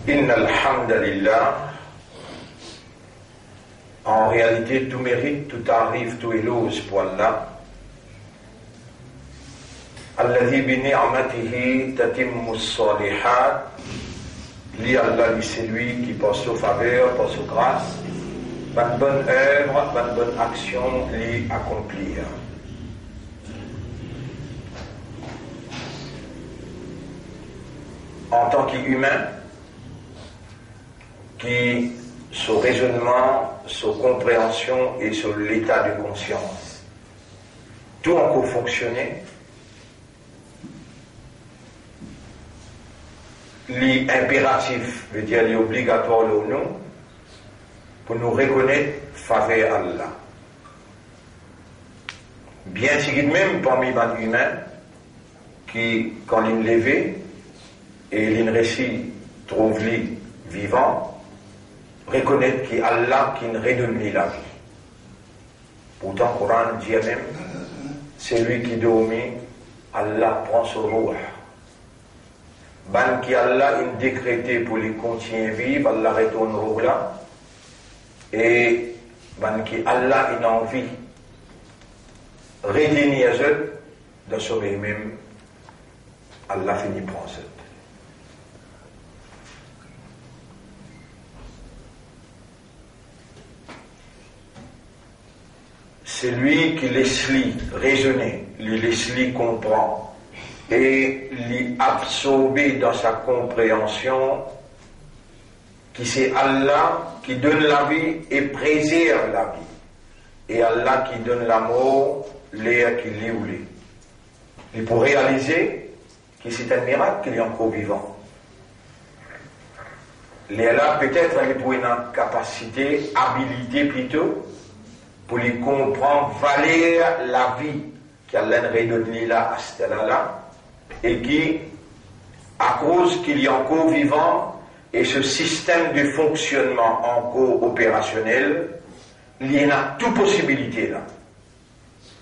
Inna alhamdulillah. En réalité, tout mérite, tout arrive, tout éloge pour Allah. Alladhi bi ni'matihi tatimmu s-salihat. Li Allah, c'est lui qui par sa faveur, par sa grâce, une bonne œuvre, une bonne action, l'y accomplir. En tant qu'humain, qui, son raisonnement, son compréhension et sur l'état de conscience, tout encore fonctionner, l'impératif, veut dire l'obligatoire ou non, pour nous reconnaître faveur Allah. Bien sûr, même parmi les humains, qui, quand ils levé et ils réussit, trouvent les vivants, reconnaître qu'Allah qui nous redonne la vie. Pourtant, le Coran dit même, c'est lui qui dormit, Allah prend son roue. Ban qui Allah a décrété pour les continuer à vivre, Allah retourne roue là. Et ban qui Allah a envie redénier de sauver même, Allah finit par ça. C'est lui qui laisse raisonner, lui laisse comprendre et lui absorber dans sa compréhension qui c'est Allah qui donne la vie et préserve la vie. Et Allah qui donne la mort, l'air qui l'est ou l'est. Et pour réaliser que c'est un miracle qu'il est encore vivant. Là, peut-être, il pour une capacité, habilité plutôt, pour les comprendre, valer la vie qu'Allah redonne là à ce là et qui, à cause qu'il est encore vivant, et ce système de fonctionnement encore opérationnel, il y a toute possibilité là,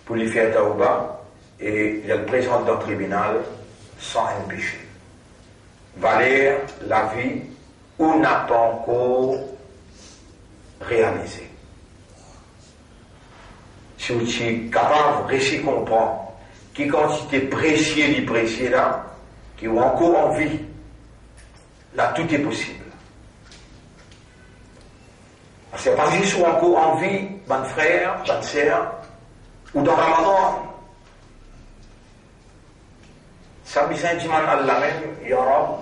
pour les faire taouba, et il y a le présent dans le tribunal sans un péché. Valer la vie où n'a pas encore réalisé. Si vous êtes capable de réussir à comprendre qui quantité précieuse là, qui ont encore envie, là tout est possible. C'est pas juste ou encore envie, mon frère, ma sœur, ou dans Ramadan. Ça besoin de Allah même, Ya Rab,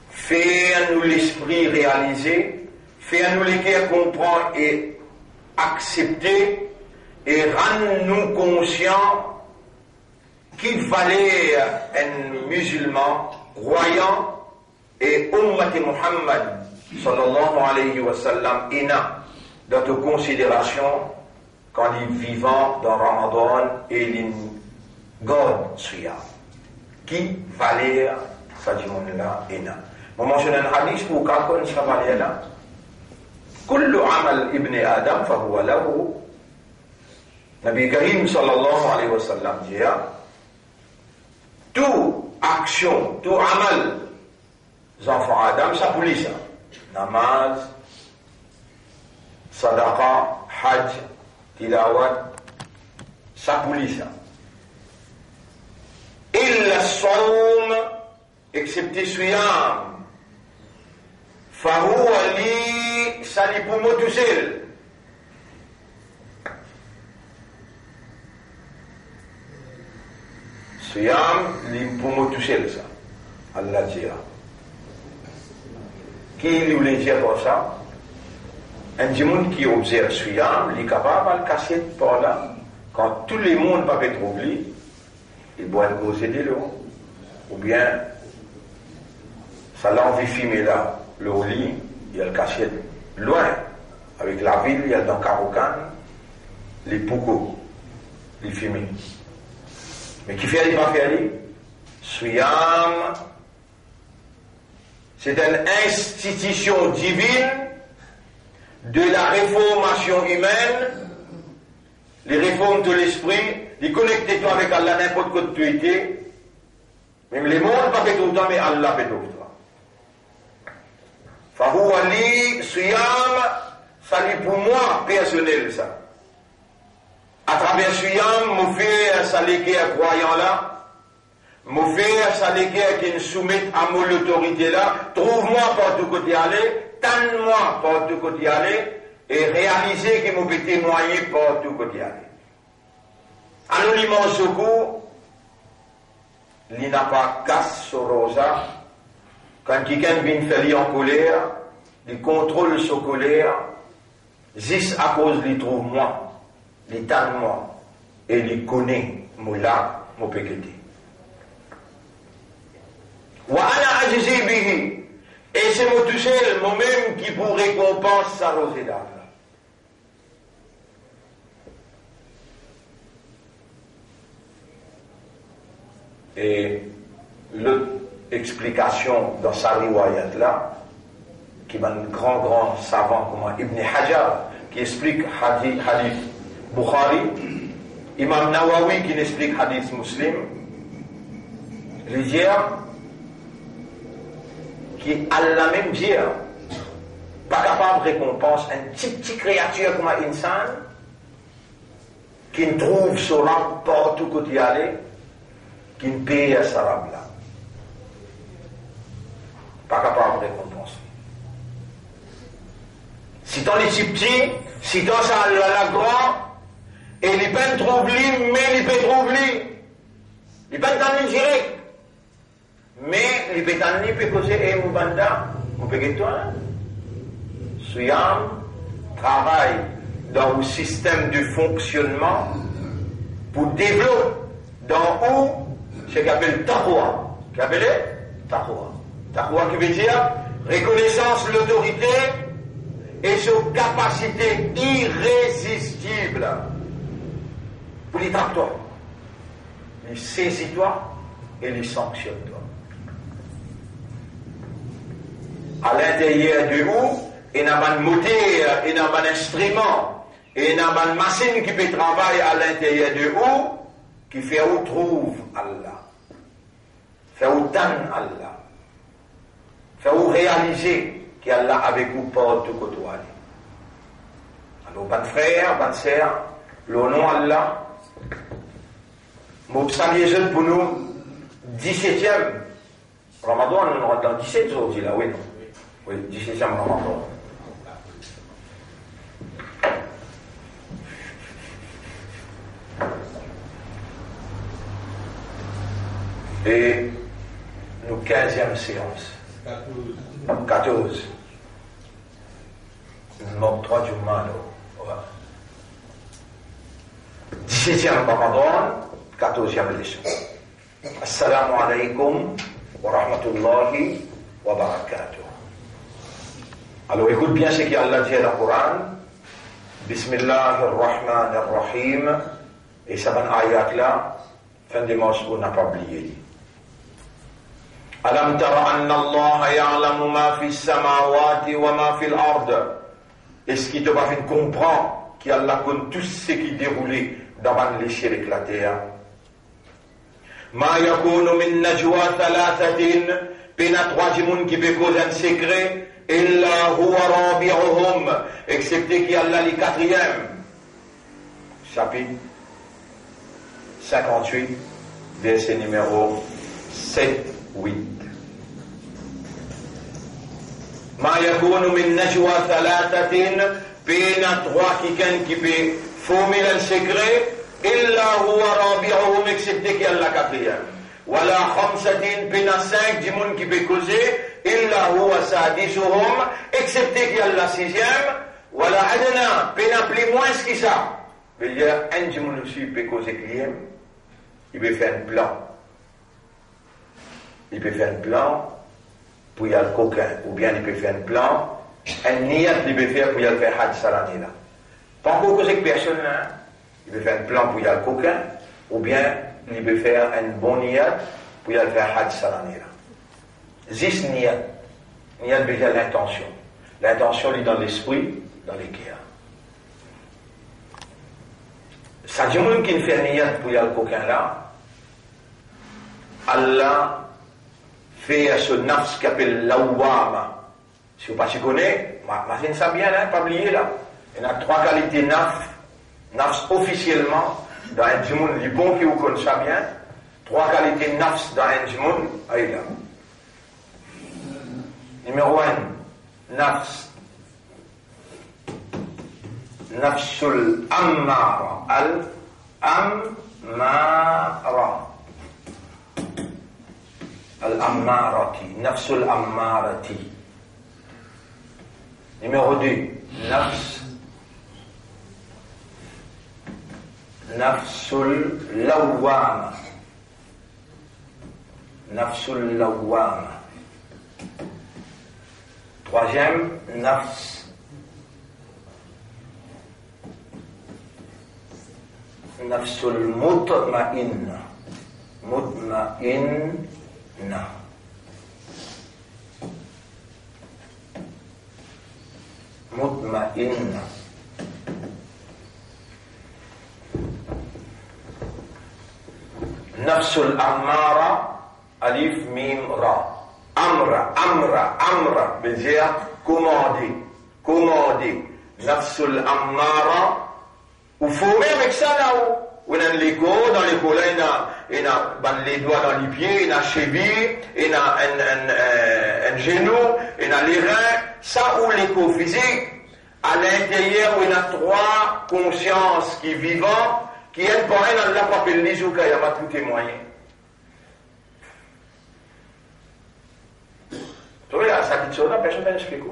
fais-nous l'esprit réaliser, fais-nous les cœurs comprendre et accepter, et rendre-nous conscients qu'il valait un musulman croyant et Ummat Muhammad sallallahu alayhi wa sallam ina dans toute considération quand il est vivant dans Ramadan et il garde suya qui valait ça dit mon là ina. On mentionne un hadith pour quelqu'un qui valait là. Kullu amal ibn Adam fahuwa lahu. Nabi Karim sallallahu alayhi wa sallam dit toute action, tout amal, les enfants Adam, ça pour lui ça. Namaz, sadaqa, hajj, tilawat, ça pour lui ça. Illa sawm, excepté suyam, fahuwa li, ça li pour moi tout seul. Suyam, li pour moi tout seul ça. Allah dit. Qui lui voulait dire pour ça? Un monde qui observe Suyam, il est capable de casser par là. Quand tout le monde va être oublié, il boit une grosse de l'eau. Ou bien, ça l'a envie de filmer là, le lit, il y a le cachet loin. Avec la ville, il y a dans Karoukan, les poucos, les filmer. Mais qui fait les pas faire les? Suyam, c'est une institution divine de la réformation humaine, les réformes de l'esprit, les connecter-toi avec Allah n'importe quoi tu étais, même les mondes pas fait autant, mais Allah fait autant. Fahuwa li siyam, ça li pour moi personnel ça. À travers siyam, mon fait ça les croyant là, mon fait ça les qui nous soumettent à mon autorité là, trouve-moi par tout côté aller, tanne-moi par tout côté aller, et réaliser qu'ils m'ont témoigné par tout côté aller. Anonymement secours, il n'a pas casse sur Rosa. Quand quelqu'un vient faire en colère, il contrôle sa colère, juste à cause il trouve moi, il tanne moi, et il connaît moi là, mon péché. Wa ana ajzi bihi, et c'est moi tout seul, moi-même qui vous récompense sa rosée d'âme. Et l'autre explication dans sa riwayat là, qui est un grand savant comme Ibn Hajar, qui explique hadith Bukhari, Imam Nawawi qui explique hadith Muslim, les dire qui Allah même dire, pas capable de récompense une petite créature comme un insan, qui ne trouve son âme partout côté aller, qui ne paye à sa rame là. Pas capable de récompenser. Si t'en es petit, si t'en ça la grand, et les peines troublent, mais les peines troublent. Les peines t'en direct. Mais les peines t'en peut causer, et mon banda, mon péguetoire, Suyam travaille dans le système de fonctionnement pour développer dans où ce qu'on appelle taqwa. Qu'est-ce qu'on appelle taqwa? Taqwa qui veut dire reconnaissance de l'autorité et sur capacité irrésistible pour les traque-toi, les saisis-toi et les sanctionne-toi. À l'intérieur de où, il y a un moteur, il y a un instrument, il y a une machine qui peut travailler à l'intérieur de où, qui fait où trouve Allah, fait où tanne Allah, fait où réaliser qu'Allah avec vous porte tout côté. Alors, bon frère, bonne sœur, le nom Allah, je salue pour nous, 17e Ramadan, on rentre dans 17 aujourd'hui là, oui. Oui, 17e Ramadan. Et nos 15e séance. 14. Nous manque 3 jours mal. 17e Ramadan, 14e leçon. Assalamu alaikum wa rahmatullahi wa barakatuh. Alors écoute bien ce qu'Allah dit dans le Coran. Bismillahirrahmanirrahim. Et ça va ayat là, fin de manche, on n'a pas oublié. Alam tara anna Allah ya'lamu ma fi samawati wa ma fi al-ard. Est-ce qu'il te va faire comprendre qu'Allah connaît tout ce qui déroulait dans les cieux et la terre? Ma yakunu min najwa thalathatin, pena 3 personnes qui peut causer un secret, illa huwa rabi'uhum, excepté qu'Allah les 4e. Chapitre 58, verset numéro 7, 8. Ma yakunu min najwa thalathatin, pena 3 quelqu'un qui peut former un secret, illa huwa rabi'uhum, excepté qu'Allah 4e. Wala khamsatin, pena 5 du monde qui peut causer, illa huwa sadisuhum, excepté qu'Allah 6e. Wala adna, pena plus moins que ça. Il y a un du monde aussi qui peut causer client, il peut faire un plan. Il peut faire un plan pour y aller coquin, ou bien il peut faire un plan, un niyat il peut faire pour y aller faire Hajj Sarani là. Pas encore que cette personne là, il peut faire un plan pour y aller coquin, ou bien il peut faire un bon niyat pour y aller faire Hajj Sarani là. Zis niyat, niyat veut dire l'intention. L'intention est dans l'esprit, dans les cœurs. Ça dit monde qui ne fait niyat pour y aller coquin là, Allah fait à ce nafs qu'appelle l'awwama. Si vous ne pas connaissez, imaginez ça bien, hein, pas oublier là. Il y a 3 qualités nafs officiellement, dans un djimoun, les bons qui vous connaissent ça bien. 3 qualités nafs dans un djimoun, allez là. Numéro 1, nafs. Nafsul ammara. Al-ammara. Al-ammarati. Nafsul ammarati. Numéro 2, nafsul lawwama. Nafsul lawwama. Troisième, nafsul mutma'inna. Mutma'inna. Mutma'inna. Nafsul ammara, alif, mim, ra. Amra, veut dire commander. Nafsul ammara, ou faut avec ça là-haut. On a l'écho, dans l'écho là, il y a les doigts dans les pieds, il y a cheville, il y a un genou, il y a les reins. Ça ou l'écho physique, à l'intérieur où il y a 3 consciences qui vivent, qui elles paraissent dans la papelle les jours qu'il y a pas tout témoigner. Tu vois, ça dit ça, personne ne l'explique.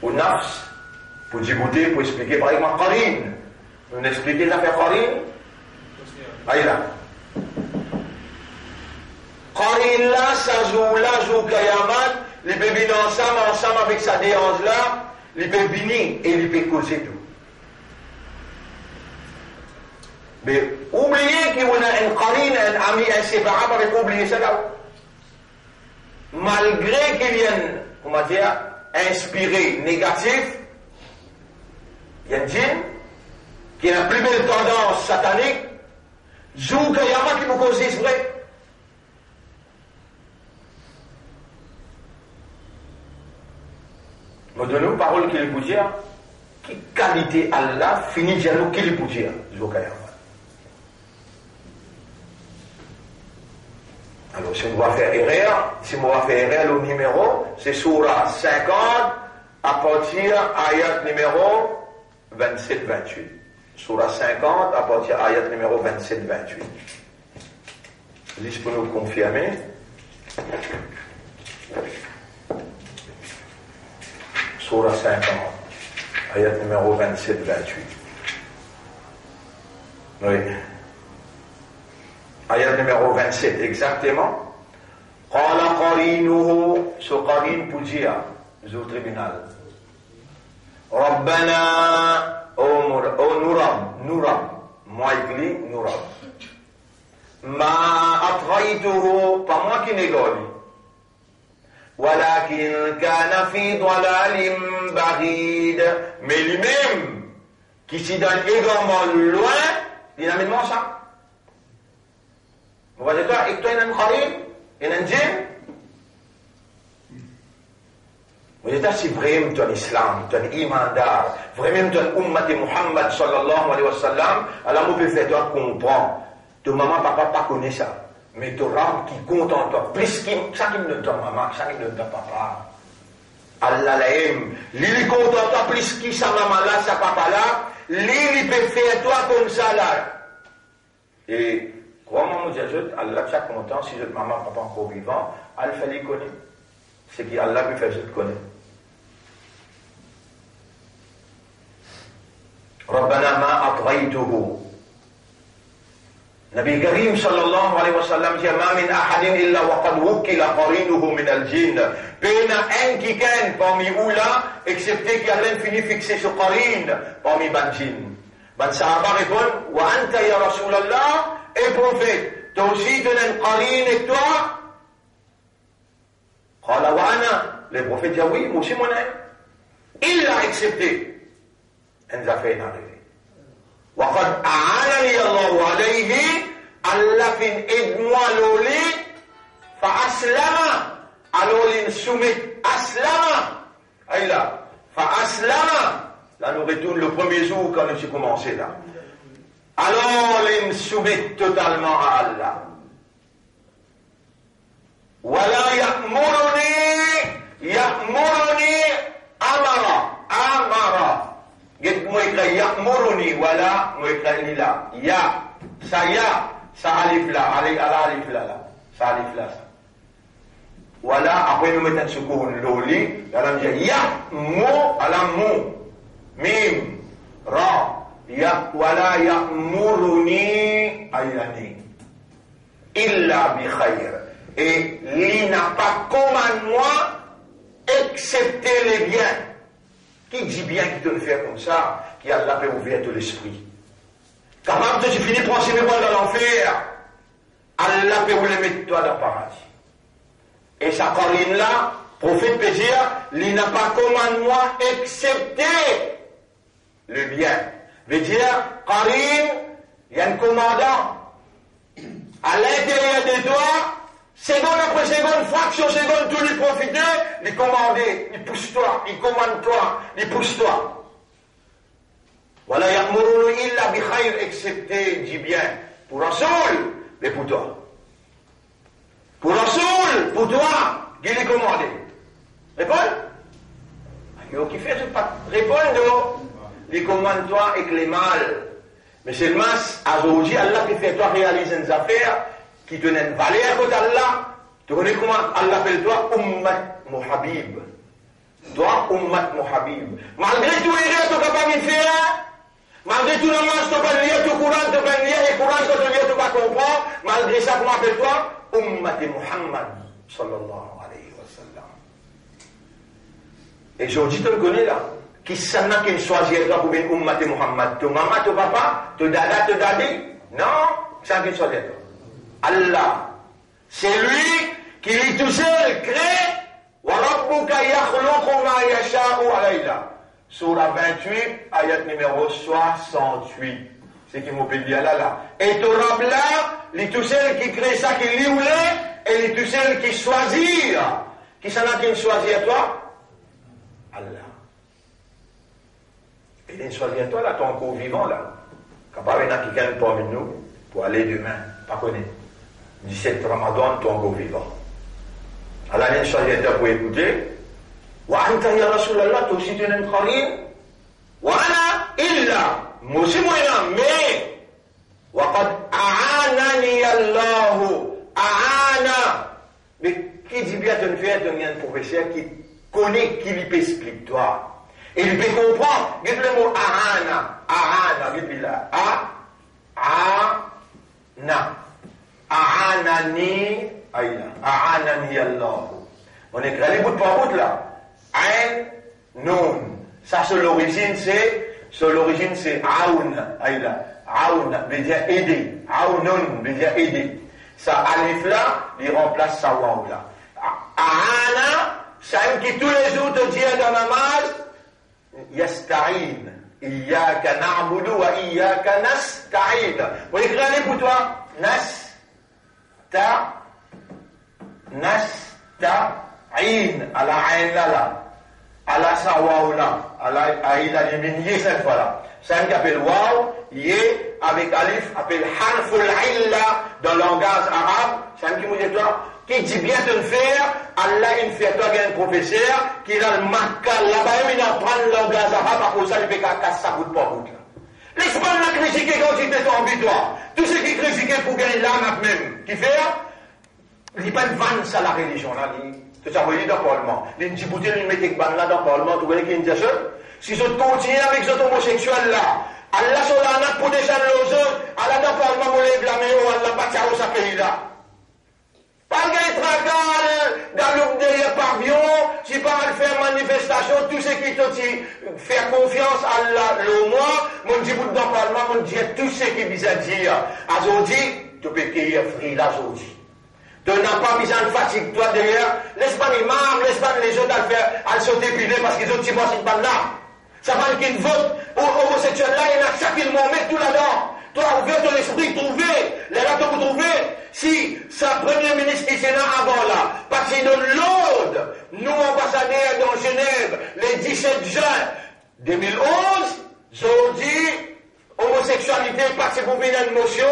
Ou nafs, pour djibouter, pour expliquer par exemple Qarine. On explique l'affaire Qarine. Aïe là. Qarine là, ça joue Kayaman, les bébés ensemble avec sa déhanse là, les bébés et les bébés causer tout. Mais oubliez qu'il y a un qarine, un ami inséparable avec oublier ça là. Malgré qu'il y ait on va dire, inspiré négatif, il y a un djinn qui a la plus belle tendance satanique, joue Kayama qui vous cause vrai. Nous donnons parole qu'il peut dire, qui qualité Allah finit de nous qu'il peut dire, joue Kayama. Alors, si on va faire erreur, le numéro, c'est Surah 50, à partir ayat numéro 27-28. Surah 50, à partir ayat numéro 27-28. Juste pour nous confirmer. Surah 50, ayat numéro 27-28. Oui. Ayat numéro 27, exactement. Qala qarinuhu, ce qarine pour dire, au tribunal. Rabbana, Nurab, Moïgli, Nurab. Ma atraytuhu, pas moi qui négocie. Walakin kana fi dalalim barid. Mais lui-même, qui s'y donne également loin, dynamiquement ça. Vous voyez toi, et toi, il y a un kharim, il y a un djinn. Vous voyez toi, c'est vraiment ton islam, ton imandar, vraiment ton ummat de Muhammad sallallahu alayhi wa sallam, alors vous pouvez faire toi comprendre. Ton maman, papa, pas connaît ça. Mais ton rab qui compte en toi, plus qui, ça qui me donne ton maman, ça qui me donne ton papa. Allah l'aime. Lui compte en toi, plus qui sa maman là, sa papa là, lui peut faire toi comme ça là. Et, crois-moi, Allah est content si votre maman, papa encore vivant, elle fait les connaître. C'est qu'Allah peut faire je te connais. ربنا ما أطغيته. Nabi Karim sallallahu alayhi wa sallam dit ma min ahadin illa wa qad wukila qarinuhu min al-jinn. Pena un qui ken parmi eux là, excepté qu'il y a l'infini fixé sur qarine parmi ban jinn. Ban sahaba répond wa anta ya Rasulallah et prophète, toi aussi tu as un qarine et toi? Qala wa ana. Le prophète dit oui, moi aussi mon aime. Il l'a accepté. Elle a fait arriver. وقد أعانني الله عليه Allah fin aide-moi l'olé Aslama. Alors il soumet. Aslama. Aïe là. Aslama. Là nous retournons le premier jour quand nous avons commencé là. Alors il soumet totalement à Allah. Wala ya'muruni amara. Moi écrit ya'muruni, wala, moi écrit là. Ya, ça alif là, alif là. Ça alif là. Voilà, après nous mettons ce cours l'oli, là on dit mou, mim, ra, wala ya'muruni ayani, illa bi khayr. Et il n'a pas commandé moi, excepté les biens. Qui dit bien qui te le fait comme ça, qui a la paix ouverte de l'esprit. Capable de se finir pour enseigner moi dans l'enfer, Allah peut vous le mettre toi dans le paradis. Et sa Corinne là, prophète peut dire, il n'a pas commandé moi, excepté le bien. Veut dire, Corinne, il y a un commandant. À l'intérieur de toi, seconde après seconde, fraction seconde, tout lui profiter, lui commander, lui pousse-toi, lui commande-toi, lui pousse-toi. Voilà, ya'murunu illa bi khayr, excepté, dit bien, pour Rasoul, mais pour toi. Pour Rasoul, pour toi, qui lui commandé. Réponds. Yo qui fait, pas répondre, lui commande-toi avec les mal. Mais seulement, aujourd'hui, Allah qui fait toi réaliser des affaires, qui te donne valeur côté Allah. Tu connais comment Allah appelle toi Ummat Muhabib. Toi, Ummat Muhabib. Malgré tout les rêves que tu n'as pas mis faire, malgré tout le monde, tu n'as pas lire, tout courant, tu n'as pas lire, et courant, que tu lis, tu n'as pas comprendre, malgré ça, comment appelle toi Ummat Muhammad. Sallallahu alayhi wa sallam. Et aujourd'hui, tu le connais là. Qui s'en a qui choisit toi pour une Ummat Muhammad? Ton maman, ton papa, ton dada, ton dadi? Non, c'est qui choisit toi. Allah, c'est lui qui lui tout seul crée. Wa rabbuka yakhluqu ma yasha'u alayla. Surah 28, ayat numéro 68. C'est qui m'a dit là. Et ton Rab là, lui tout seul qui crée ça, qui lui voulait, et lui tout seul qui choisit. Qui s'en a qui choisit à toi? Allah. Et il choisit à toi là, ton encore vivant là. Quand pas il y en a qui gagne parmi nous pour aller demain, pas connaître. 17 Ramadan, ton encore vivant. Allah n'a choisi de pour écouter. Wa anta ya Rasulallah, toi aussi tu es un Karim. Wa ana illa. Moi aussi moi mais. Wa qad a'anani Allahu. A'ana. Mais qui dit bien de faire un professeur qui connaît, qui lui peut expliquer toi. Et il peut comprendre. Dites le mot a'ana. A'ana, dites là. A'ana. A'anani, a'anani Allah. On écrit les bouts par bout là. Ain, nun. Ça, c'est l'origine, c'est aoun. Aoun veut dire aider. Aounun veut dire aider. Ça, alif là, il remplace sa waou là. A'ana, ça qui tous les jours te dit dans la namaz, yasta'in. Iyaka na'budu wa iyaka nasta'in. On écrit les bouts toi. Nasta'in, à la aïn là, à la sawaou là, à la aïn aliminye cette fois là. C'est un qui appelle waou, yé, avec alif, appelle harful illa dans le langage arabe. C'est un qui me dit toi, qui dit bien de le faire, Allah il fait toi un professeur, qui est dans le Makkah là-bas, il apprend le langage arabe, à cause ça, il fait qu'à casser sa bout de route là. L'Espagne n'a critiqué quand il était en butoir. Tous ceux qui critiquaient pour gagner l'âme même, qui fait, il n'y a pas de vanne ça la religion là. Tout ça, vous voyez dans le Parlement. Les Djibouti, ils mettent des bannes là dans le Parlement, vous voyez qu'il y a une question. Si vous continuez avec ces homosexuels là, Allah sur la nappe pour descendre les autres, Allah dans le Parlement, vous lève la main, Allah pas de sa pays là. Pas de tracas dans le derrière pavillon, si pas à faire manifestation, tous ceux qui t'ont faire confiance à Allah, le moi, mon Djibouti dans le Parlement, mon Dieu, tous ceux qui disent à dire, aujourd'hui, tu peux cueillir fruit là aujourd'hui. Tu n'as pas besoin de fatigue, toi derrière. Laisse-moi l'imam, laisse-moi les autres à sauter piler parce qu'ils ont petit boss une balle là. Ça va qu'il vote homosexuel là, il y en a chaque moment, met tout là-dedans. Toi, ouvert ton esprit, trouver, les là, tu peux trouver. Si sa premier ministre qui c'est là avant là. Parce qu'il donne l'ordre, nous ambassadeurs dans Genève, les 17 juin 2011, ont dit, homosexualité parce que vous venez une motion,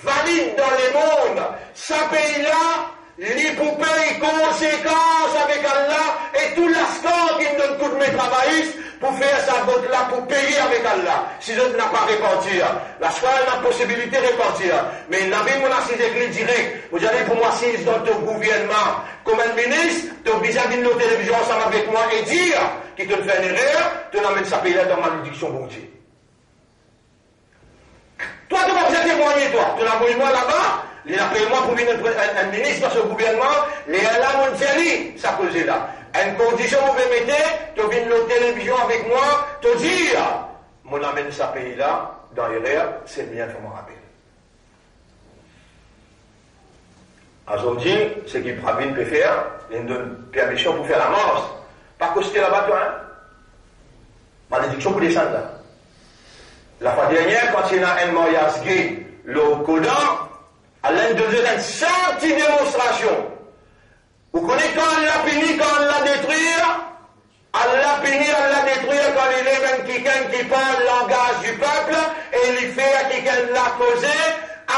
valide dans le monde. Ce pays-là, les poupées conséquences avec Allah et tout l'instant qui me donne tout de mes travaillistes pour faire sa vote-là, pour payer avec Allah. Si je n'ai pas répartir, la choix a la possibilité de répartir. Mais n'avez mon assise écrit direct. Vous allez pour moi assise dans ton gouvernement comme un ministre, tu es obligé de venir à la télévision ensemble avec moi et dire qu'il te fait une erreur, tu n'amènes sa pays-là dans malédiction, bon Dieu. Toi, tu vas vous témoigner, toi. Tu l'as envoyé moi là-bas. Il a payé moi pour venir un ministre dans ce gouvernement, les Allah Montiali, ça causait là. Une condition vous me mettez, tu viens de la télévision avec moi, tu dis, mon amène ce pays-là, dans l'erreur, c'est bien pour me rappeler. Aujourd'hui, ce qu'il peut faire, il donne permission pour faire la mort. Pas coster là-bas, toi, hein? Malédiction pour descendre là. La fois dernière, quand il y a un mariage gay, le Codan, à l'un de une sortie démonstration. Vous connaissez quand on l'a puni, quand on l'a détruit, Allah punit, Allah détruit quand il est même quelqu'un qui parle le langage du peuple et il fait quelqu'un l'a causé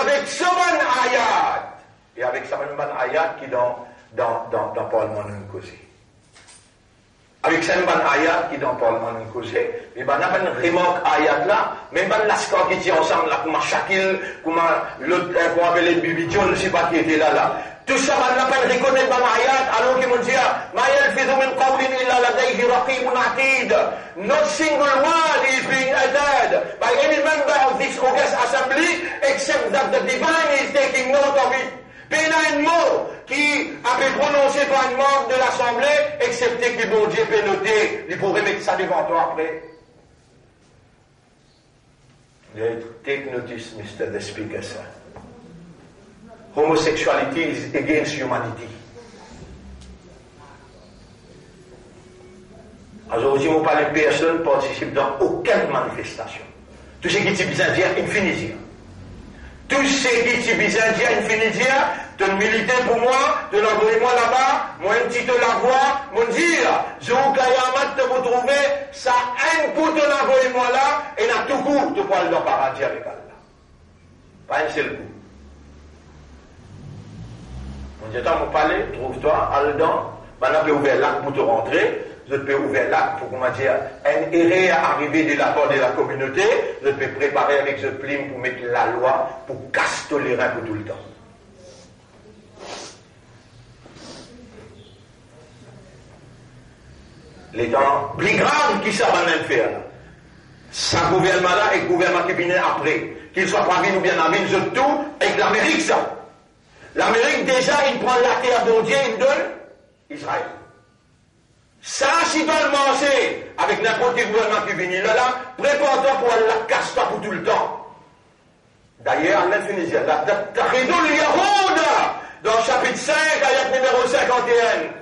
avec son ayat. Et avec son ayat qui dans le Parlement nous causé. Avec son ayat qui dans le Parlement nous causé. Mais ben, on a une remarque ayat là, même ben l'ascar qui tient ensemble là, comme Shakil, comme l'autre, qu'on appelait Bibidion, je ne sais pas qui était là. Tout ça, on n'a pas reconnu dans l'ayat, alors qu'ils m'ont dit, ما يلفظ من قول إلا لديه رقيب عتيد. Not single word is being uttered by any member of this august assembly, except that the divine is taking note of it. Pénal un mot qui a été prononcé par un membre de l'assemblée, excepté que bon Dieu peut noter, il pourrait mettre ça devant toi après. Take notice, Mr. the Speaker, sir. Homosexuality is against humanity. Aujourd'hui, on parle de personnes ne participent dans aucune manifestation. Tout ce qui est besoin de dire, il finit dire. Tout ce qui est besoin de dire, il finit dire. Tu es milité pour moi, tu l'envoies moi là-bas, moi un petit te la voix, mon dire, je vous caille te vous trouver, ça un coup te l'envoie moi là, et n'a tout coup, tu peux aller dans le paradis avec Allah. Pas un seul coup. On dit, attends, mon palais, trouve-toi, allez-dedans, maintenant tu peux ouvrir l'acte pour te rentrer, je peux ouvrir l'acte pour, comment dire, un erreur arrivé de la part de la communauté, je peux préparer avec ce plim pour mettre la loi, pour casser tolérant pour tout le temps. Les temps plus graves qui savent en faire. Ce gouvernement-là et le gouvernement qui vient après, qu'il soit pas venu ou bien en venu, surtout avec l'Amérique, ça. L'Amérique, déjà, il prend la terre de Dieu, il donne Israël. Ça, si tu le manger avec n'importe quel gouvernement qui vient là, prépare-toi pour la casse pour tout le temps. D'ailleurs, en Indonésie, dans le chapitre 5, ayat numéro 51.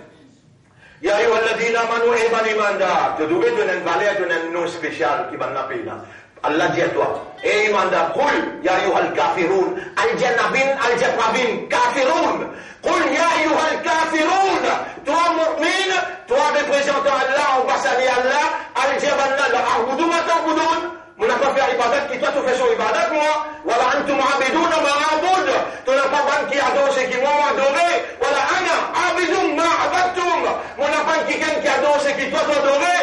Ya ayyuhalladhina amanu imanda. Tu dois donner une valeur, donner un nom spécial qui va n'appeler là. Allah dit à toi, eh imanda, qul ya ayyuhal kafirun, al-jannabin, al-jababin, kafirun. Qul ya ayyuhal kafirun. Toi mu'min, toi représentant Allah, ambassadeur Allah, al-jabanna, la'abudu ma ta'budun. On n'a pas fait l'ibadat qui toi tu fais son ibadat moi. Voilà antum abidun ma'abud. Tu n'as pas ban qui adore ce qui moi adoré. Voilà ana abidun ma'abadtum. On n'a pas quelqu'un qui adore ce qui toi t'adoré.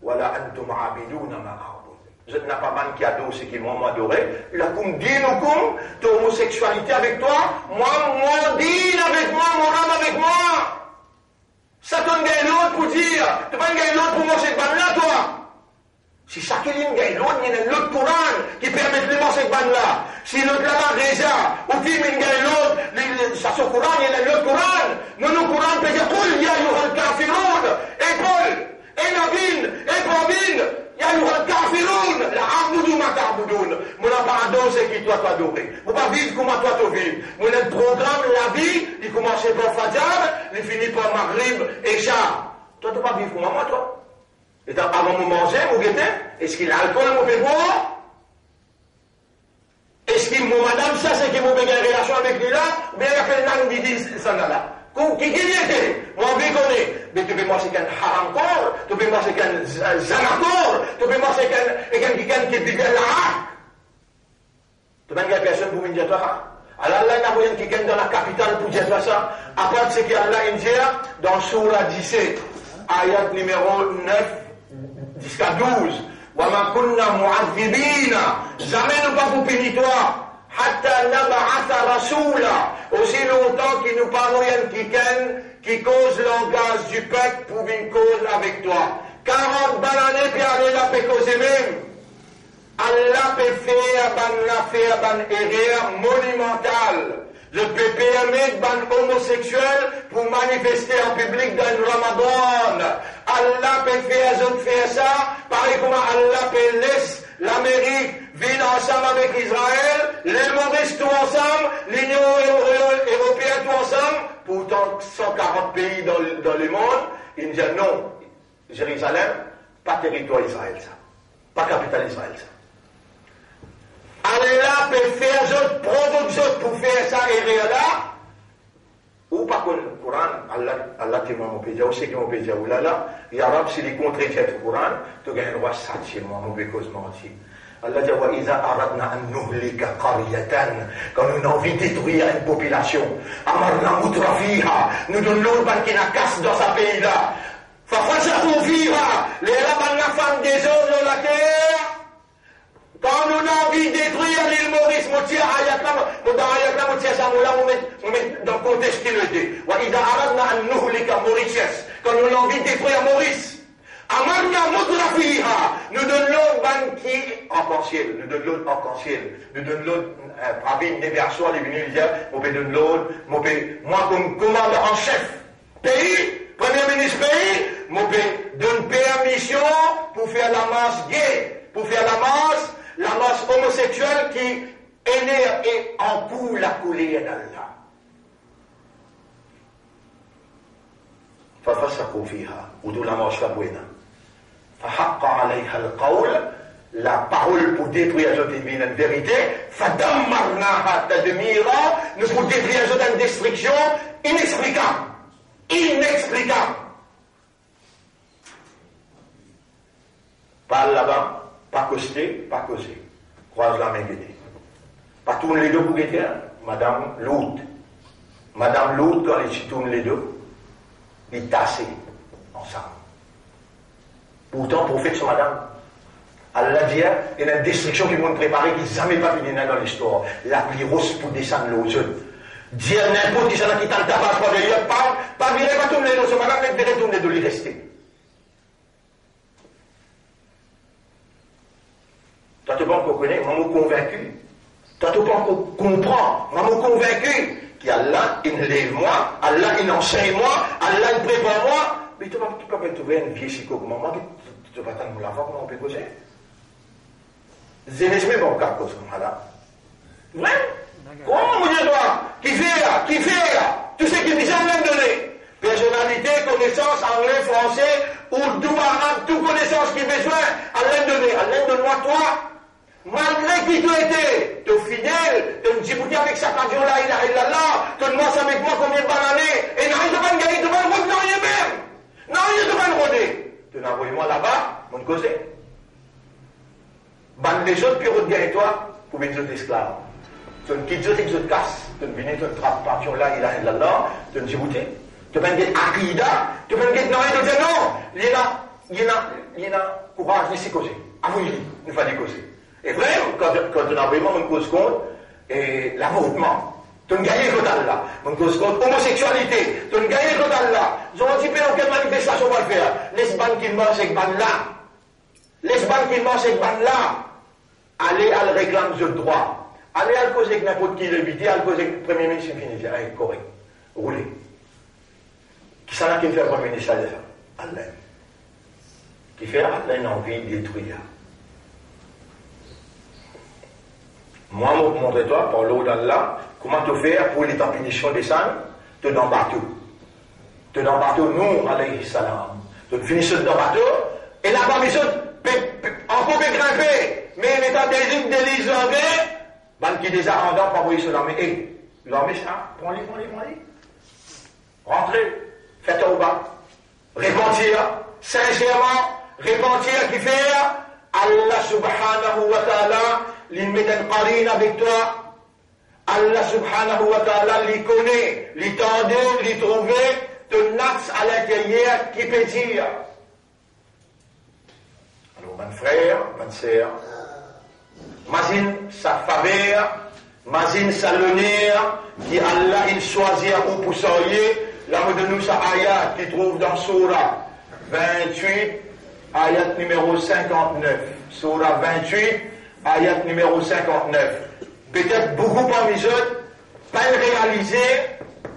Voilà antum abidun ma'abud. Je n'ai pas ban qui adore ce qui moi adoré. Lakum dinukum, ton homosexualité avec toi, moi dîne avec moi, mon âme avec moi. Ça te gagne l'autre pour dire, tu vas gagner l'autre pour manger de ban là toi. Si chacun gagne l'autre, il y a l'autre Coran qui permet de manger cette bande-là. Si l'autre là-bas déjà, ou qui gagne l'autre, ça se Coran, il y a l'autre Coran. Nous, le Coran peut dire, Qul ya ayyuhal kafirun, et Paul, et Nabil, et Babin, ya ayyuhal kafirun, la abudu ma ta'budun. Mon abandon, c'est qui toi t'adorer. Vous pas vivre comme toi tu vis. Mon programme, la vie, il commence par Fajr, il finit par Maghrib et Shah. Toi, tu pas vivre comme moi, toi. Et avant de manger, vous guettez, est-ce qu'il a l'alcool à mon boire? Est-ce qu'il m'a madame, ça c'est qu'il m'a une relation avec avec lui là, mais il appelle Nan Didi Sanala. Qui était? Moi, je connais. Mais tu peux manger qu'un haramkor, tu peux manger qu'un zanakor, tu peux manger qu'un qui vit à l'Arak. Tu peux pas personne pour me dire toi. Alors là, il y a moyen qui gagne dans la capitale pour dire ça. À part de ce qu'Allah indique dans Surah 17, ayat numéro 9 jusqu'à 12. وَمَا كُنَّا مُعَذِّبِينَ. Jamais nous pas pour punir toi. حَتَّى نَبْعَثَ رَسُولًا. Aussi longtemps qu'il nous parle de quelqu'un qui cause l'engagement du peuple pour une cause avec toi. 40 années puis aller là peut causer même. Allah peut faire ban erreur monumentale. Je peux permettre ban homosexuel pour manifester en public dans le Ramadan. Allah peut faire ça. Pareil comme Allah peut laisser l'Amérique vivre ensemble avec Israël, les Maurice tout ensemble, l'Union européenne tout ensemble. Pourtant, 140 pays dans le monde, ils me disent non, Jérusalem, pas territoire Israël ça. Pas capitale Israël ça. Allah peut faire d'autres productions pour faire ça et là. Ou pas que le Coran, Allah te m'a dit, ou c'est qui m'a dit, ou là, il y a rab, s'il est contre le Coran, tu gagnes le roi sentiment, mauvais cause menti. Allah dit, wa iza aradna an nuhlika qaryatan, quand nous avons envie de détruire une population, amarna mutrafiha, nous donnons l'autre qui n'a casse dans sa pays là. Fafasaqu fiha, les rabbins la femme des hommes dans la terre. Quand nous avons envie de détruire l'île Maurice, dans ayat là, on met dans le contexte qu'il le dit. Wa iza aradna an nuhlika Mauritius, quand nous avons envie de détruire Maurice. Amarna mutrafiha, nous donnons l'autre qui arc-en-ciel, nous donnons l'autre arc-en-ciel, nous donnons l'autre parmi des versos, les venus dire, on peut donner l'autre, moi comme commandant en chef, pays, premier ministre pays, on peut donner permission pour faire la masse gay, pour faire la masse homosexuelle qui énerve et encoule la colère d'Allah. ففسقوا فيها ودول ما شربونا فحق عليها القول la parole pour détruire une vérité فدمرناها تدميرا nous pour détruire une destruction inexplicable pas là-bas pas costé pas causé croise la main guetter pas tourner les deux pour guetter Madame Lout quand elle tourne les deux ils tassent ensemble. Pourtant, prophète sur madame, Allah dit, il y a une destruction qui vont préparer qui n'a jamais pas fini dans l'histoire. La pluie rose pour descendre l'eau. Dire n'importe qui s'en a quitté le tabac, pas virer, pas tourner l'eau, madame, mais virer tourner de lui rester. Toi, tu pas encore connaître, moi, je suis convaincu. Toi, tu pas encore comprendre, moi, je suis convaincu. Allah, il lève moi, Allah, il enseigne moi, Allah, il prépare moi. Mais tu peux pas trouver une vieille chico comme moi, tu vas t'en la voir comment on peut causer. C'est n'est bon cas cause comme ça. Ouais? Comment vous dites toi? Qui fait là? Tu sais qui déjà même donné. Personnalité, connaissance, anglais, français, ourdou, arabe, toute connaissance qui besoin, Allah donné. Allah donne-moi toi. Malgré qui tu étais, tu es fidèle, tu es Djibouti avec sa radio là, ilaha illallah, tu demandes avec moi combien de années, et n'arrive pas de gagner, tu vas le rôder, non, il est même. Non, il est pas le rôder. Tu n'as envoyé moi là-bas, mon causé. Ban les autres, puis regarde toi, pour les autres esclaves. Tu ne quittes autres, tu te casses, tu ne viens, tu ne trappes pas, tu là, ilaha illallah, tu es Djibouti. Tu peux dire Akida, tu peux dire non, il dit non, il y a courage, ici causé. Ah oui, il fallait causer. Et vrai, quand on a vraiment une cause contre, et l'avortement, tu as gagné contre Allah, une cause contre l'homosexualité, tu as gagné contre Allah. Ils ont dit, mais dans quelle manifestation on va le faire? Les banques qui mangent avec ban là. Les banques qui mangent avec ban là. Allez à le réclamer de droit. Allez à le causer avec n'importe qui, l'éviter, à le causer avec le Premier ministre, c'est fini. Allez, correct. Roulez. Qui s'en a qui fait le Premier ministre? Allah. Qui fait Allah une envie de détruire. Moi, je vais te montrer toi, par l'eau d'Allah, comment te faire pour les punitions des sangs, te dans le bateau. Te dans le bateau, nous, alayhi salam. Te finissons dans le bateau, et là-bas, mais encore peut grimper, mais l'état des îles de l'Islandais, qui des arrendants, pas envoyer cela, mais, L'homme est ça, prends-les. Rentrez, faites au bas. Repentir, sincèrement, repentir qui fait Allah subhanahu wa ta'ala, il met un qarine avec toi. Allah subhanahu wa ta'ala, il connaît, il tendait, il trouvait ton axe à l'intérieur qui peut dire. Alors, mon frère, ma sœur, imagine sa faveur, imagine sa l'honneur, qui Allah il choisit ou pour soyer, là de nous sa ayat qui trouve dans Surah 28, ayat numéro 59. Surah 28, ayat numéro 59. Peut-être beaucoup parmi eux, pas réaliser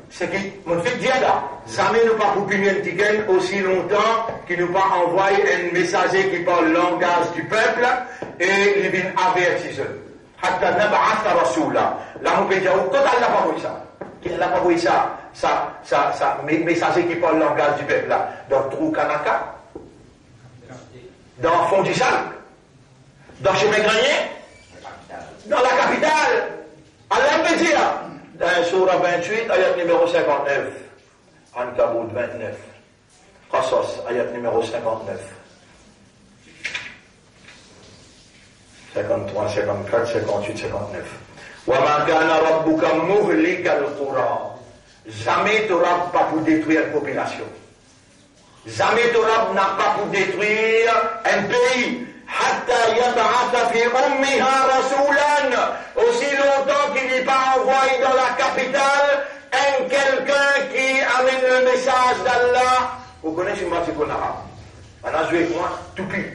ce qui m'ont fait dire là. Jamais nous pas pu un ticket aussi longtemps qu'il nous pas envoyé un messager qui parle le langage du peuple et il vient avertir eux. Hatta nab'atha rasula. Là, on peut dire, quand elle n'a pas vu ça. Il n'a pas vu ça, messager qui parle le langage du peuple là. Dans Trou Kanaka, dans Fond du Sac, dans Chemin Granier, dans la capitale. Allah peut dire, dans Surah 28, ayat numéro 59. Ankabut 29. Qasas, ayat numéro 59. 53, 54, 58, 59. وَمَا كَانَ رَبُّكَ مُهْلِكَ الْقُرَى. Jamais ton Rabb pas pour détruire une population. Jamais ton Rabb n'a pas pour détruire un pays. حَتَّى يَبْعَثَ فِي أُمِّهَا رَسُولًا. Aussi longtemps qu'il n'est pas envoyé dans la capitale un quelqu'un qui amène le message d'Allah. Vous connaissez moi c'est qu'on arabe. On a joué avec moi, tout pire.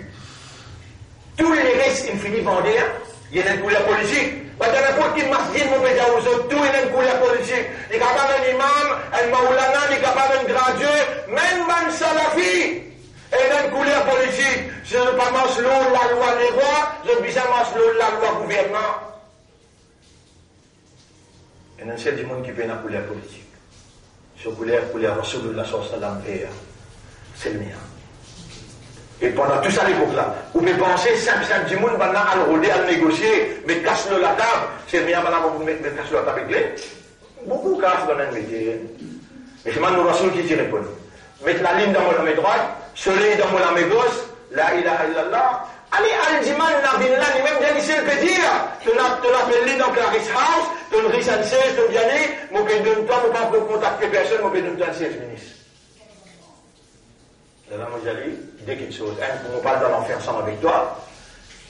Tous les restes infinis vendés, il y a une couleur politique. Parce que n'importe qui masjid, mon pédia aux autres, tout est une couleur politique. Il est capable d'un imam, un maoulana, il est capable d'un gradué, même un salafi. Et une couleur politique. Je ne pas marche l'eau, la loi des rois, je ne pas marche l'eau, la loi gouvernement. Il y a un seul du monde qui fait une couleur politique. Cette couleur Rasulullah sallallahu alayhi wa sallam, c'est le mien. Et pendant tout ça, l'époque-là, vous pouvez penser, simple du monde, maintenant, à le rôder, à le négocier, mais casse-le la table, c'est le mien, maintenant, vous mettez casse-le la table avec les. Beaucoup cassent dans un métier. Et c'est maintenant le Rasul qui dit répond. Mettre la ligne dans mon main droite, soleil dans mon main gauche, la ilaha illallah. Allez, al-Jiman, Nabin, là, lui-même, bien ici, il peut dire, tu l'as fait dans Clarice House, tu l'as fait un siège, tu l'as dit, mon pays donne toi, mon pas contacter personne, mon pays donne toi un siège, ministre. Là, moi, j'ai dit, dès quelque chose, on parle dans l'enfer ensemble avec toi,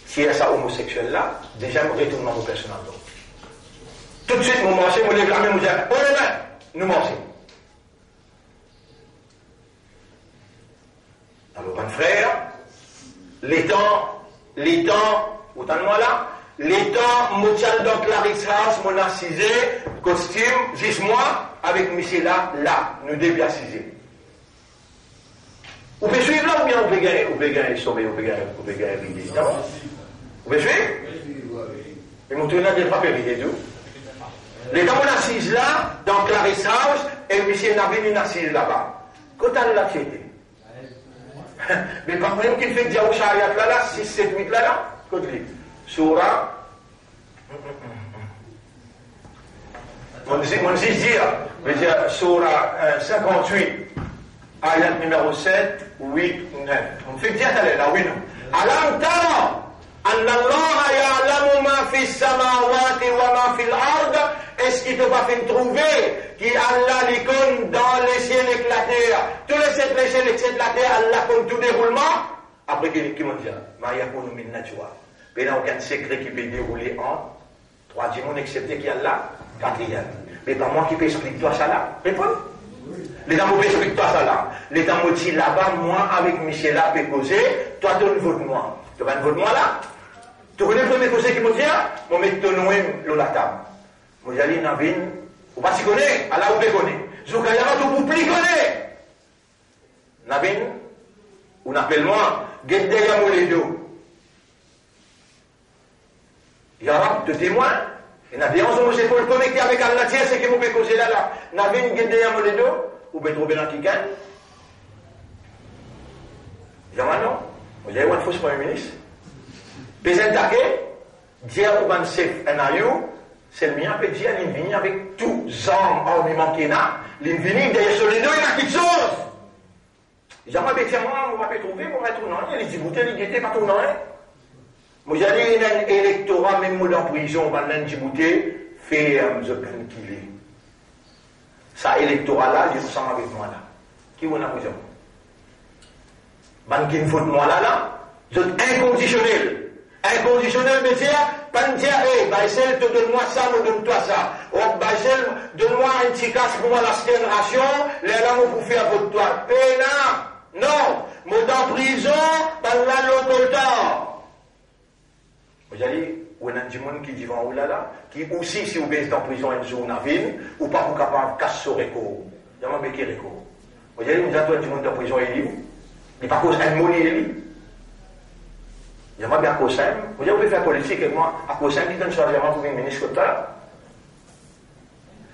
si il y a ça homosexuel-là, déjà, je retourne dans mon personnel. Tout de suite, mon marché, mon lève la main, mon dit, oh, les mains, nous marchons. Alors, mon frère, les temps, autant-moi là, les temps, mon tchal dans Clarice House, mon assisé, costume, juste moi, avec monsieur là, nous devons assiser. Vous pouvez suivre là ou bien vous pouvez gagner sauver, vous pouvez gagner vider, non? Vous pouvez suivre? Et mon tournant n'est pas péridé tout. Les gens on assise là, dans Clarice House, et monsieur Nabin une assise là-bas. Quand elle l'a fêté. Mais par contre, qu'il fait dire au chariot là, 6, 7, 8 là, quand il dit, Surah, mon dire, Surah 58, ayat numéro 7, 8, 9. On fait dire d'aller là, oui, non. Alam tara, anna Allah ya'lamu ma fi samawati wa ma fi al-ard. Est-ce qu'il ne t'a pas fait trouver qui Allah l'icône dans les ciels et la terre? Tous les ciels et la terre, Allah compte tout déroulement. Après, qui m'ont dit, ma yakunu min najwa. Mais il n'y a aucun secret qui peut dérouler en troisième monde, excepté qu'il y a là, quatrième. Mais pas moi qui peux expliquer toi ça là. Réponds. Les gens m'ont expliqué toi ça là. Les gens m'ont dit là-bas, moi avec Michel là, peut causer, toi tu as un niveau de moi. Tu as un niveau de moi là? Tu connais le premier conseil qui m'ont dit, moi mettre ton nom dans la table. Moi j'ai dit, Nabin, vous pas s'y connaître, Allah vous connaît. Zoukayama, tout vous plus connaît. Nabin, on appelle moi, Geddeya Mouledo. Yarab, te témoin. Et Nabin, on se peut le connecter avec Allah, c'est que vous pouvez causer là. Nabin, Geddeya Mouledo, vous pouvez trouver dans Kikan. Yaman, non? Vous avez un faux premier ministre. Pesentake, dire ou ban sef en ayou, C'est le mien, peut dire, il vient avec tous les armes, armements qu'il a, il vient derrière sur les deux, il a quelque chose. J'ai moi, moi, on va pas trouver, on va tourner, il dit, Djibouti, il était pas tourner. Moi, j'allais un électorat, même moi, dans la prison, on va dans Djibouti, faire ce qu'il est. Ça, électorat-là, il ressemble avec moi, là. Qui est en prison? Ban qui me faut de moi, là, c'est inconditionnel. Inconditionnel, mais dire, pas dire, hey, Baïsel, donne-moi ça, me donne-toi ça. Oh, Baïsel, donne-moi un petit casse pour moi, la génération, les là, pour faire votre toi. Non, moi, dans prison, pas là, l'autre temps. Vous allez, ou un des gens qui disent, oh là là, qui aussi, si vous baissez dans prison, un jour, on ville, ou pas, vous capable de casser sur Réco. Il y a un béquet Réco. Vous allez, vous êtes un des gens dans prison, il dit, il pas cause un mot, il dit. J'aimerais bien à Kossem. Vous avez faire politique avec moi à Kossem qui donne chargement pour une ministre comme ça.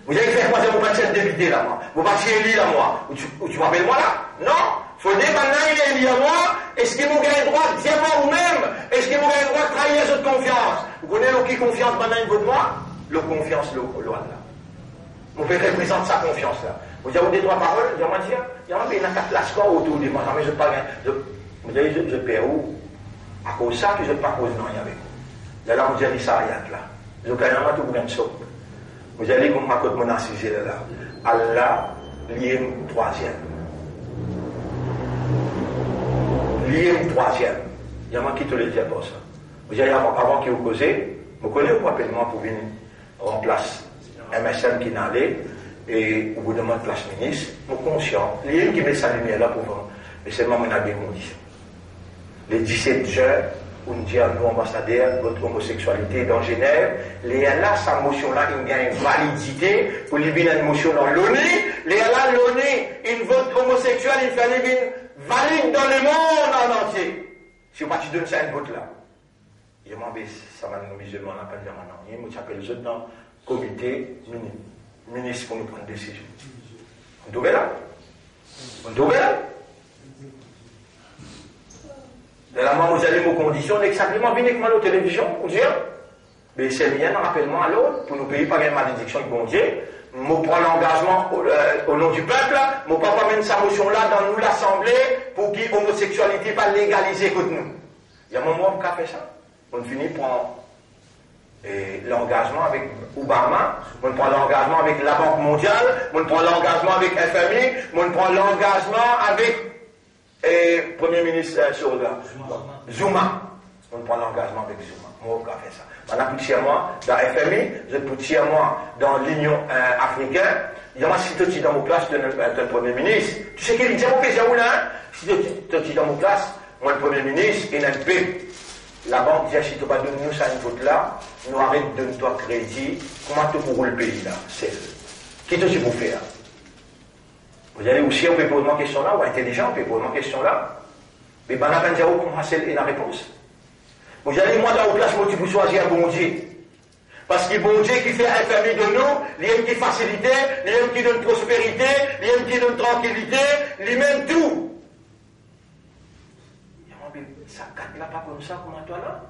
Vous avez fait quoi, c'est mon parti député là, moi. Vous parti élu là, moi. Ou tu m'appelles moi là? Non. Faut dire maintenant, il est élu à moi. Est-ce qu'il m'a gagné le droit de dire moi ou même? Est-ce qu'il m'a gagné le droit de trahir cette confiance? Vous connaissez qui confiance maintenant, il vaut de moi? Le confiance, le là. Mon père représente sa confiance là. Vous avez des trois paroles, j'aimerais dire, il y a un quatre lascars autour de moi. Mais je ne pas gagner. Vous avez, je perds où? À cause de ça, que je ne pas cause non avec vous. Là, vous allez ça, là. Je vais quand même tout vous dire. Vous allez comme ma côte mon assisé là. Allah, lié troisième. Lié troisième. Il y a moi qui te le dis pour ça. Vous allez avant que vous causez, vous connaissez ou appelle-moi pour venir remplacer MSN qui n'allait et au bout de mon place ministre, nous conscients. Lié qui met sa lumière là pour vous. Mais c'est moi, on a des conditions. Les 17 juin, on dit à nous, ambassadeurs, votre homosexualité dans Genève, les là, sa motion-là, il y a une validité pour libérer une motion dans l'ONU, les là, l'ONU, une vote homosexuel, il fait libérer valide dans le monde en entier. Si on va te donner ça, une vote-là. Je m'en vais, ça va nous musulmans, on n'a pas dit maintenant. Il m'appelle les autres dans le comité ministre pour nous prendre une décision. On doit là? On doit là? De la main, vous allez vos conditions, exactement, venez avec moi à la télévision, vous dire, mais c'est bien, rappelle-moi à l'autre, pour nous payer par une malédiction de bon Dieu, je prends l'engagement au nom du peuple, je papa mène sa motion-là dans nous l'Assemblée, pour que l'homosexualité pas légalisée contre nous. Il y a un moment où on a fait ça. On finit par l'engagement avec Obama, on prend l'engagement avec la Banque mondiale, on prend l'engagement avec FMI, on prend l'engagement avec Premier ministre Zuma. On prend l'engagement avec Zuma. Moi, on a fait ça. On a poussé à moi dans FMI, je poussé à moi dans l'Union africaine. Il y a moi, si tu es dans mon place de Premier ministre, tu sais qu'il dit, mon pays, là, si tu es dans mon place, moi, le Premier ministre, il a un peu. La banque dit, si tu ne vas pas donner nous ça une faute là, nous arrêtons de donner toi crédit. Comment tu pour le pays là? C'est qui te dit pour faire? Vous allez aussi, on peut poser une question là, ou intelligent, on peut poser une question là. Mais ben, on a pas dit, comment c'est la réponse? Vous allez, moi, dans la place, moi, tu peux choisir un bon Dieu. Parce que bon Dieu qui fait un famille de nous, lui qui facilite, lui qui donne prospérité, lui qui donne tranquillité, lui même tout. Ça ne là pas comme ça, comment toi là?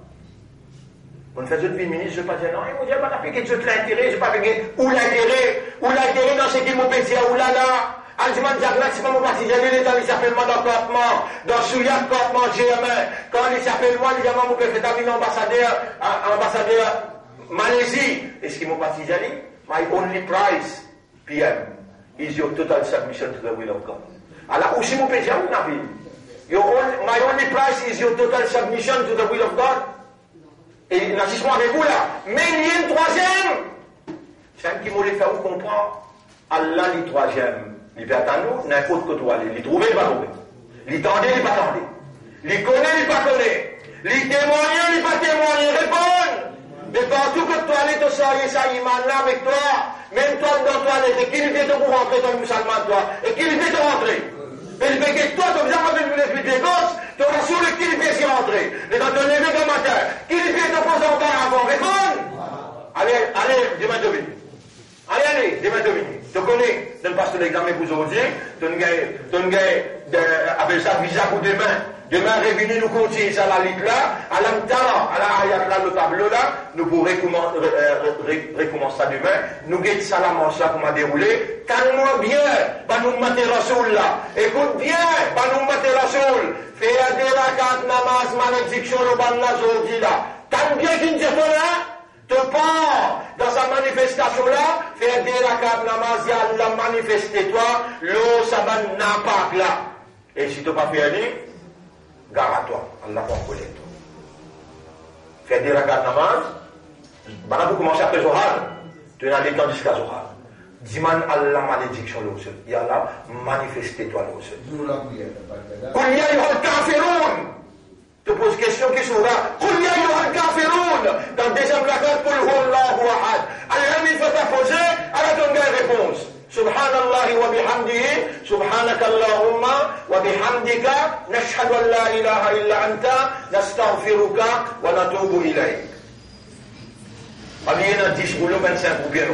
On fait d'autres ministres, je ne vais pas dire non, ils vont dire, pas fait quelque chose de l'intérêt, je ne vais pas faire où l'intérêt dans ce qui m'ont pété, où là là. Aljiman Diagla, si mon parti, j'allais dans les appels-moi dans le campement, dans Souliac, campement GM1. Quand les appels-moi, les gamins m'ont fait d'avis ambassadeur Malaisie. Et ce qui m'ont parti, j'allais, my only prize, PM, is your total submission to the will of God. Alors, aussi mon pédia, où n'a my only prize is your total submission to the will of God. Et l'assistement avec vous là. Mais il y a une troisième. C'est un qui m'a fait vous comprendre. Allah, le troisième. Il fait à nous, n'importe quoi toi, il trouve, il va trouver. Il tendait, il va tendre. Il connaît, il va connaître. Il témoigne, il va témoigner, répondre. Mais partout que toi, tu sors, ça, il m'a là avec toi. Même toi, dans toi, et qui lui fait pour rentrer dans le musulman, toi. Et qui lui fait de rentrer. Mais il fait que toi, comme ça, quand tu veux des gosses, tu auras sur le qui lui fait s'y rentrer. Mais quand tu levé le matin, qui lui fait te poser encore avant, répondre. Allez, demain minutes. Allez, demain minutes. Tu connais, tu passes l'examen pour aujourd'hui, tu as appelle ça visa pour demain, Demain, revenez nous continuer à la ligue là, à l'amtara, à la ayat là, le tableau là, nous pourrons recommencer ça demain. Nous guettons ça la manche là qu'on m'a déroulé. Calme-moi bien, bah nous mater Rasoul là. Écoute bien, bah nous mater Rasoul. Fais des rakat namaz, malédiction, le ban là, là. Calme bien qu'il dit là. Te part dans sa manifestation là, faire des rakat namaz, y'a la manifester toi, l'eau ça va n'a pas là. Et si tu n'as pas fait aller, gare à toi, Allah va connaître. Faire des rakat namaz, maintenant vous commencez à faire Zohar, tu es dans les temps jusqu'à Zohar. Dis-moi Allah malédiction l'eau seul, y'a là manifester toi l'eau seul. Qul ya ayyuhal kafirun. Tu poses question qui sera Qul ya ayyuhal kafirun. Dans le deuxième rakat, Qul huwallahu ahad. Allah il faut te poser, elle a donné réponse. Subhanallah wa bihamdihi, subhanaka Allahumma wa bihamdika, nashhadu an la ilaha illa anta, nastaghfiruka wa natubu ilayk. Amis, il y a 10 ou 25 ou bien